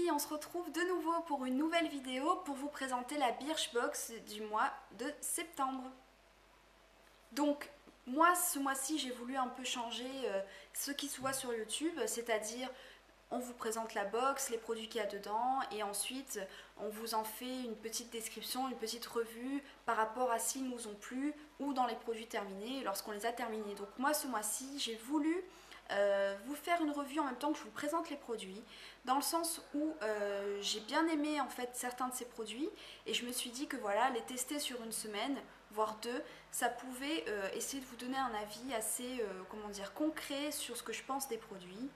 filles, on se retrouve de nouveau pour une nouvelle vidéo pour vous présenter la Birchbox du mois de septembre. Donc moi ce mois-ci j'ai voulu un peu changer ce qui se voit sur YouTube, c'est-à-dire on vous présente la box, les produits qu'il y a dedans et ensuite on vous en fait une petite description, une petite revue par rapport à s'ils nous ont plu ou dans les produits terminés lorsqu'on les a terminés. Donc moi ce mois-ci j'ai voulu vous faire une revue en même temps que je vous présente les produits, dans le sens où j'ai bien aimé en fait certains de ces produits et je me suis dit que voilà, les tester sur une semaine, voire deux, ça pouvait essayer de vous donner un avis assez comment dire, concret sur ce que je pense des produits.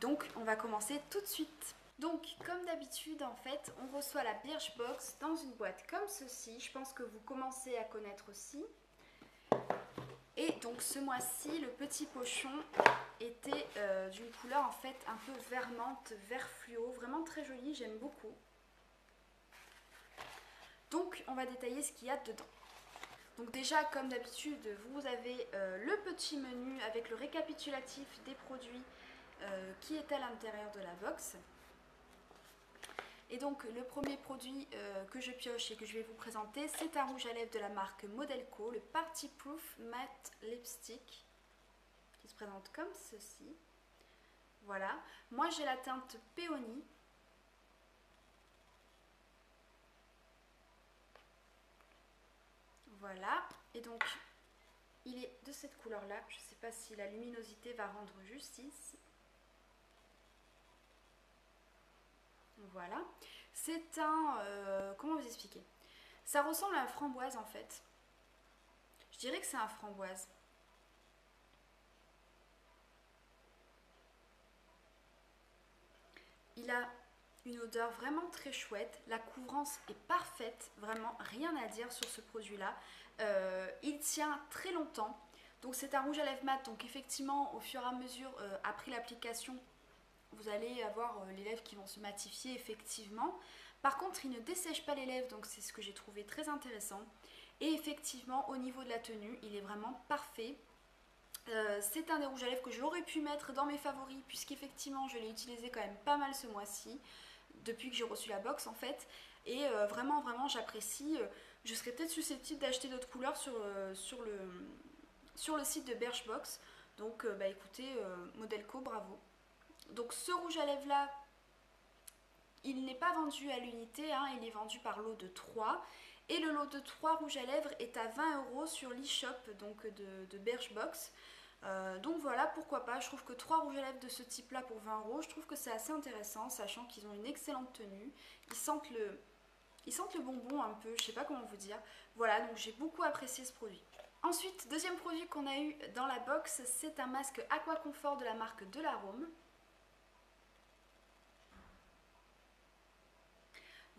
Donc on va commencer tout de suite. Donc comme d'habitude en fait on reçoit la Birchbox dans une boîte comme ceci, je pense que vous commencez à connaître aussi. Et donc ce mois-ci le petit pochon était d'une couleur en fait un peu vermente, vert fluo, vraiment très joli, j'aime beaucoup. Donc on va détailler ce qu'il y a dedans. Donc déjà comme d'habitude vous avez le petit menu avec le récapitulatif des produits qui est à l'intérieur de la box. Et donc le premier produit que je pioche et que je vais vous présenter, c'est un rouge à lèvres de la marque Modelco, le Party Proof Matte Lipstick, qui se présente comme ceci. Voilà, moi j'ai la teinte Péonie. Voilà, et donc il est de cette couleur là, je ne sais pas si la luminosité va rendre justice. Voilà, c'est un... comment vous expliquer? Ça ressemble à un framboise en fait. Je dirais que c'est un framboise. Il a une odeur vraiment très chouette, la couvrance est parfaite, vraiment rien à dire sur ce produit-là. Il tient très longtemps, donc c'est un rouge à lèvres mat, donc effectivement au fur et à mesure, après l'application, vous allez avoir les lèvres qui vont se matifier effectivement. Par contre il ne dessèche pas les lèvres, donc c'est ce que j'ai trouvé très intéressant. Et effectivement au niveau de la tenue il est vraiment parfait. C'est un des rouges à lèvres que j'aurais pu mettre dans mes favoris puisqu'effectivement je l'ai utilisé quand même pas mal ce mois-ci, depuis que j'ai reçu la box en fait. Et vraiment j'apprécie. Je serais peut-être susceptible d'acheter d'autres couleurs sur le site de Birchbox. Donc bah écoutez, Modelco, bravo. Donc ce rouge à lèvres là, il n'est pas vendu à l'unité, hein, il est vendu par lot de 3. Et le lot de 3 rouges à lèvres est à 20 € sur l'e-shop de Birchbox. Donc voilà, pourquoi pas, je trouve que 3 rouges à lèvres de ce type là pour 20 €, je trouve que c'est assez intéressant, sachant qu'ils ont une excellente tenue. Ils sentent le bonbon un peu, je sais pas comment vous dire. Voilà, donc j'ai beaucoup apprécié ce produit. Ensuite, deuxième produit qu'on a eu dans la box, c'est un masque Aqua Comfort de la marque De l'Arôme.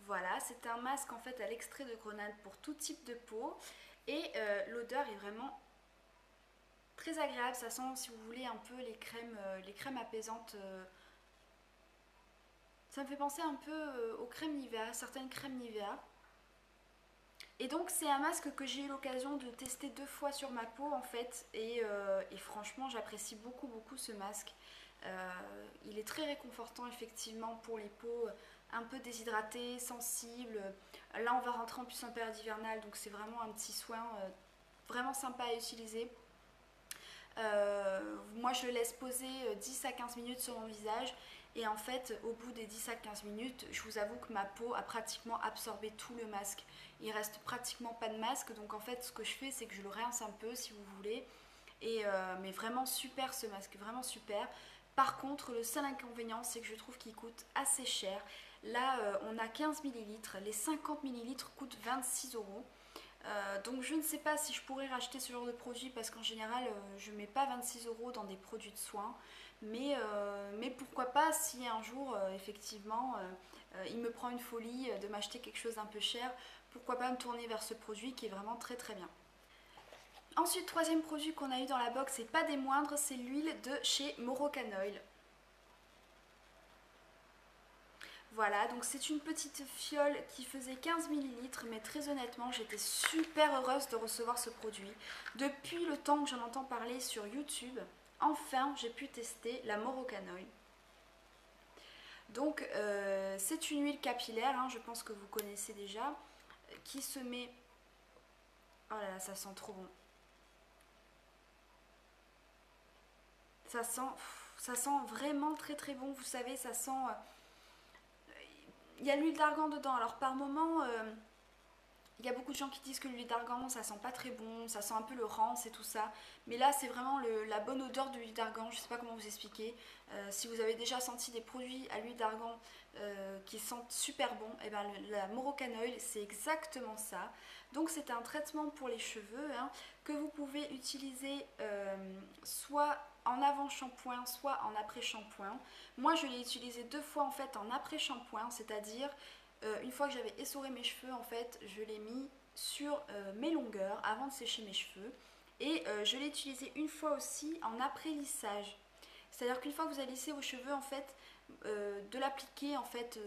Voilà, c'est un masque en fait à l'extrait de grenade pour tout type de peau. Et l'odeur est vraiment très agréable, ça sent, si vous voulez, un peu les crèmes apaisantes. Ça me fait penser un peu aux crèmes Nivea, certaines crèmes Nivea. Et donc c'est un masque que j'ai eu l'occasion de tester 2 fois sur ma peau en fait. Et franchement j'apprécie beaucoup ce masque. Il est très réconfortant effectivement pour les peaux un peu déshydratées, sensibles. Là on va rentrer en plus en période hivernale, donc c'est vraiment un petit soin vraiment sympa à utiliser. Moi je le laisse poser 10 à 15 minutes sur mon visage et en fait au bout des 10 à 15 minutes je vous avoue que ma peau a pratiquement absorbé tout le masque. Il reste pratiquement pas de masque, donc en fait ce que je fais c'est que je le rince un peu si vous voulez. Et mais vraiment super ce masque, vraiment super. Par contre le seul inconvénient c'est que je trouve qu'il coûte assez cher. Là on a 15 ml, les 50 ml coûtent 26 €. Donc je ne sais pas si je pourrais racheter ce genre de produit parce qu'en général je ne mets pas 26 € dans des produits de soins, mais pourquoi pas si un jour effectivement il me prend une folie de m'acheter quelque chose d'un peu cher, pourquoi pas me tourner vers ce produit qui est vraiment très bien. Ensuite, troisième produit qu'on a eu dans la box et pas des moindres, c'est l'huile de chez Morocanoil. Voilà, donc c'est une petite fiole qui faisait 15 ml, mais très honnêtement, j'étais super heureuse de recevoir ce produit. Depuis le temps que j'en entends parler sur YouTube, enfin j'ai pu tester la Morocanoil. Donc c'est une huile capillaire, hein, je pense que vous connaissez déjà, qui se met... Oh là là, ça sent trop bon. Ça sent vraiment très très bon, vous savez, ça sent... Il y a l'huile d'argan dedans, alors par moment... il y a beaucoup de gens qui disent que l'huile d'argan ça sent pas très bon, ça sent un peu le rance et tout ça. Mais là c'est vraiment la bonne odeur de l'huile d'argan, je sais pas comment vous expliquer. Si vous avez déjà senti des produits à l'huile d'argan qui sentent super bon, et ben la Moroccan Oil c'est exactement ça. Donc c'est un traitement pour les cheveux hein, que vous pouvez utiliser soit en avant shampoing, soit en après shampoing. Moi je l'ai utilisé 2 fois en fait en après shampoing, c'est-à-dire une fois que j'avais essoré mes cheveux, en fait, je l'ai mis sur mes longueurs avant de sécher mes cheveux. Et je l'ai utilisé une fois aussi en après-lissage. C'est-à-dire qu'une fois que vous avez lissé vos cheveux, en fait, de l'appliquer en fait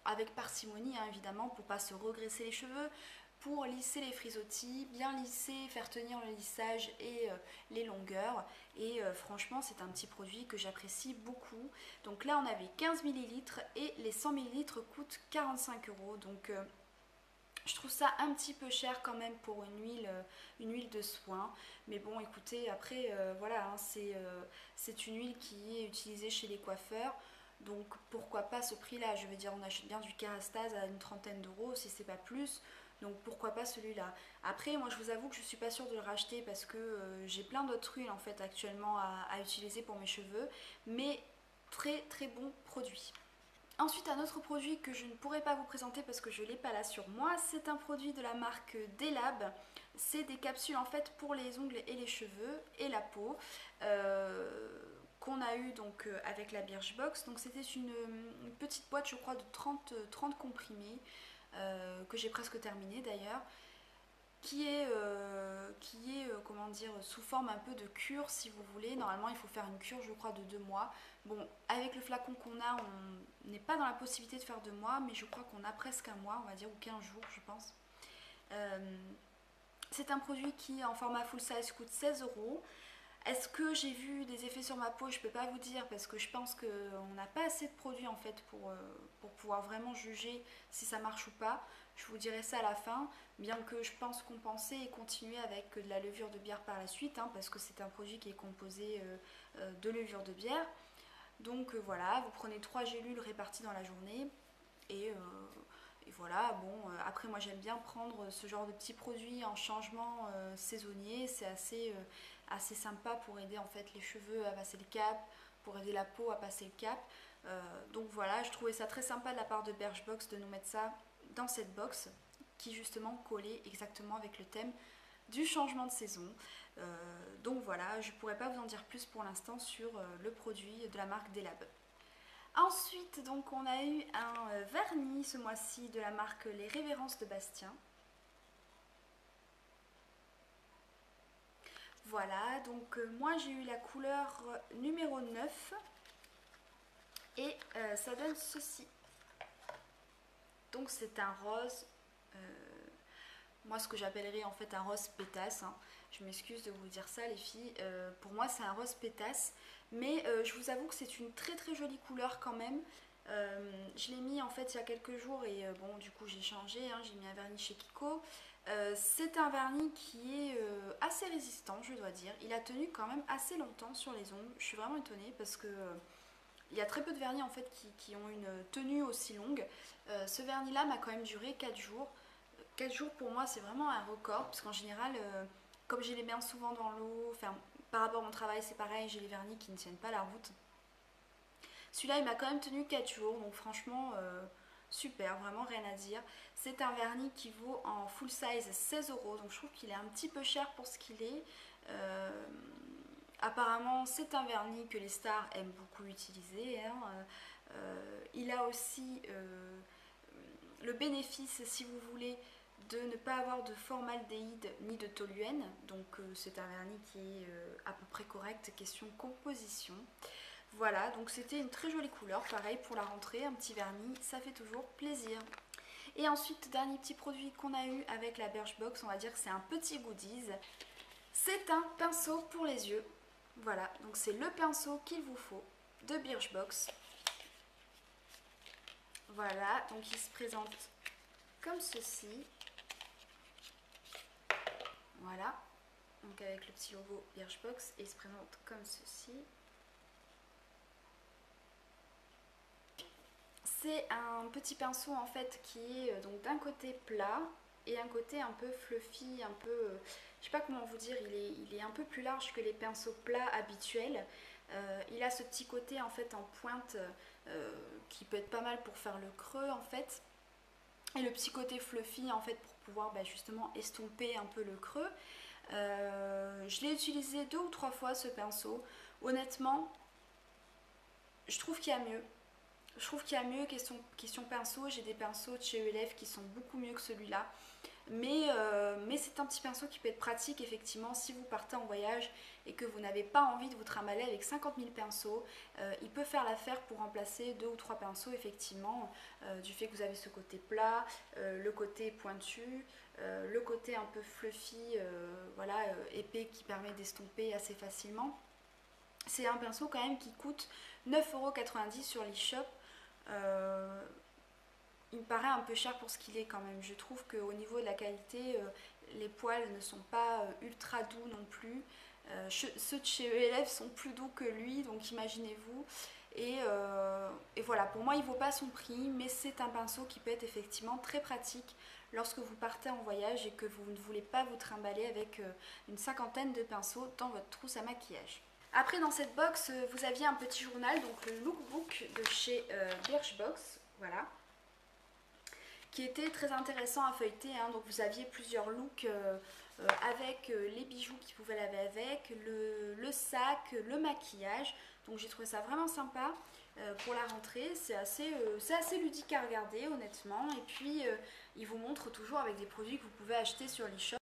avec parcimonie, hein, évidemment, pour pas se regresser les cheveux, pour lisser les frisottis, bien lisser, faire tenir le lissage et les longueurs. Et franchement, c'est un petit produit que j'apprécie beaucoup. Donc là, on avait 15 ml et les 100 ml coûtent 45 €. Donc je trouve ça un petit peu cher quand même pour une huile de soin. Mais bon, écoutez, après, voilà, hein, c'est une huile qui est utilisée chez les coiffeurs. Donc pourquoi pas ce prix-là? Je veux dire, on achète bien du Kérastase à une trentaine d'euros, si c'est pas plus. Donc pourquoi pas celui-là? Après, moi je vous avoue que je suis pas sûre de le racheter parce que j'ai plein d'autres huiles en fait actuellement à utiliser pour mes cheveux. Mais très très bon produit. Ensuite, un autre produit que je ne pourrais pas vous présenter parce que je ne l'ai pas là sur moi, c'est un produit de la marque Delab. C'est des capsules en fait pour les ongles et les cheveux et la peau qu'on a eu donc avec la Birchbox. Donc c'était une petite boîte je crois de 30 comprimés que j'ai presque terminé d'ailleurs, qui est comment dire, sous forme un peu de cure si vous voulez. Normalement il faut faire une cure je crois de 2 mois. Bon, avec le flacon qu'on a, on n'est pas dans la possibilité de faire 2 mois, mais je crois qu'on a presque un mois, on va dire, ou 15 jours je pense. C'est un produit qui en format full size coûte 16 €. Est-ce que j'ai vu des effets sur ma peau? Je peux pas vous dire parce que je pense qu'on n'a pas assez de produits en fait pour pouvoir vraiment juger si ça marche ou pas. Je vous dirai ça à la fin, bien que je pense compenser et continuer avec de la levure de bière par la suite, hein, parce que c'est un produit qui est composé de levure de bière. Donc voilà, vous prenez 3 gélules réparties dans la journée et voilà. Bon, après moi j'aime bien prendre ce genre de petits produits en changement saisonnier, c'est assez sympa pour aider en fait les cheveux à passer le cap, pour aider la peau à passer le cap. Donc voilà, je trouvais ça très sympa de la part de Birchbox de nous mettre ça dans cette box qui justement collait exactement avec le thème du changement de saison. Donc voilà, je ne pourrais pas vous en dire plus pour l'instant sur le produit de la marque Delab. Ensuite, donc, on a eu un vernis ce mois-ci de la marque Les Révérences de Bastien. Voilà, donc moi j'ai eu la couleur numéro 9 et ça donne ceci. Donc c'est un rose, moi ce que j'appellerais en fait un rose pétasse, hein. Je m'excuse de vous dire ça les filles, pour moi c'est un rose pétasse, mais je vous avoue que c'est une très très jolie couleur quand même. Je l'ai mis en fait il y a quelques jours et bon du coup j'ai changé, hein, j'ai mis un vernis chez Kiko. C'est un vernis qui est assez résistant je dois dire, il a tenu quand même assez longtemps sur les ongles, je suis vraiment étonnée parce que il y a très peu de vernis en fait qui ont une tenue aussi longue. Ce vernis là m'a quand même duré 4 jours. 4 jours pour moi c'est vraiment un record parce qu'en général comme j'ai les mains souvent dans l'eau, enfin par rapport à mon travail c'est pareil, j'ai les vernis qui ne tiennent pas la route. Celui-là il m'a quand même tenu 4 jours donc franchement super, vraiment rien à dire. C'est un vernis qui vaut en full size 16 € donc je trouve qu'il est un petit peu cher pour ce qu'il est. Apparemment c'est un vernis que les stars aiment beaucoup utiliser, hein. Il a aussi le bénéfice si vous voulez de ne pas avoir de formaldéhyde ni de toluène, donc c'est un vernis qui est à peu près correct question composition. Voilà, donc c'était une très jolie couleur, pareil pour la rentrée, un petit vernis, ça fait toujours plaisir. Et ensuite, dernier petit produit qu'on a eu avec la Birchbox, on va dire que c'est un petit goodies. C'est un pinceau pour les yeux. Voilà, donc c'est le pinceau qu'il vous faut de Birchbox. Voilà, donc il se présente comme ceci. Voilà, donc avec le petit logo Birchbox, et il se présente comme ceci. C'est un petit pinceau en fait qui est donc d'un côté plat et un côté un peu fluffy, un peu, je sais pas comment vous dire, il est un peu plus large que les pinceaux plats habituels. Il a ce petit côté en fait en pointe qui peut être pas mal pour faire le creux en fait. Et le petit côté fluffy en fait pour pouvoir justement estomper un peu le creux. Je l'ai utilisé 2 ou 3 fois ce pinceau. Honnêtement, je trouve qu'il y a mieux. Je trouve qu'il y a mieux question pinceau. J'ai des pinceaux de chez ELF qui sont beaucoup mieux que celui-là. Mais c'est un petit pinceau qui peut être pratique effectivement si vous partez en voyage et que vous n'avez pas envie de vous trimballer avec 50 000 pinceaux. Il peut faire l'affaire pour remplacer 2 ou 3 pinceaux effectivement, du fait que vous avez ce côté plat, le côté pointu, le côté un peu fluffy, voilà, épais qui permet d'estomper assez facilement. C'est un pinceau quand même qui coûte 9,90 € sur l'eShop. Il me paraît un peu cher pour ce qu'il est quand même. Je trouve qu'au niveau de la qualité, les poils ne sont pas ultra doux non plus. Ceux de chez ELF sont plus doux que lui, donc imaginez-vous. Et voilà, pour moi il ne vaut pas son prix, mais c'est un pinceau qui peut être effectivement très pratique lorsque vous partez en voyage et que vous ne voulez pas vous trimballer avec une cinquantaine de pinceaux dans votre trousse à maquillage. Après dans cette box, vous aviez un petit journal, donc le lookbook de chez Birchbox, voilà, qui était très intéressant à feuilleter, hein. Donc vous aviez plusieurs looks avec les bijoux qui pouvaient l'aller avec, le sac, le maquillage. Donc j'ai trouvé ça vraiment sympa pour la rentrée. C'est assez ludique à regarder honnêtement. Et puis il vous montre toujours avec des produits que vous pouvez acheter sur l'eShop.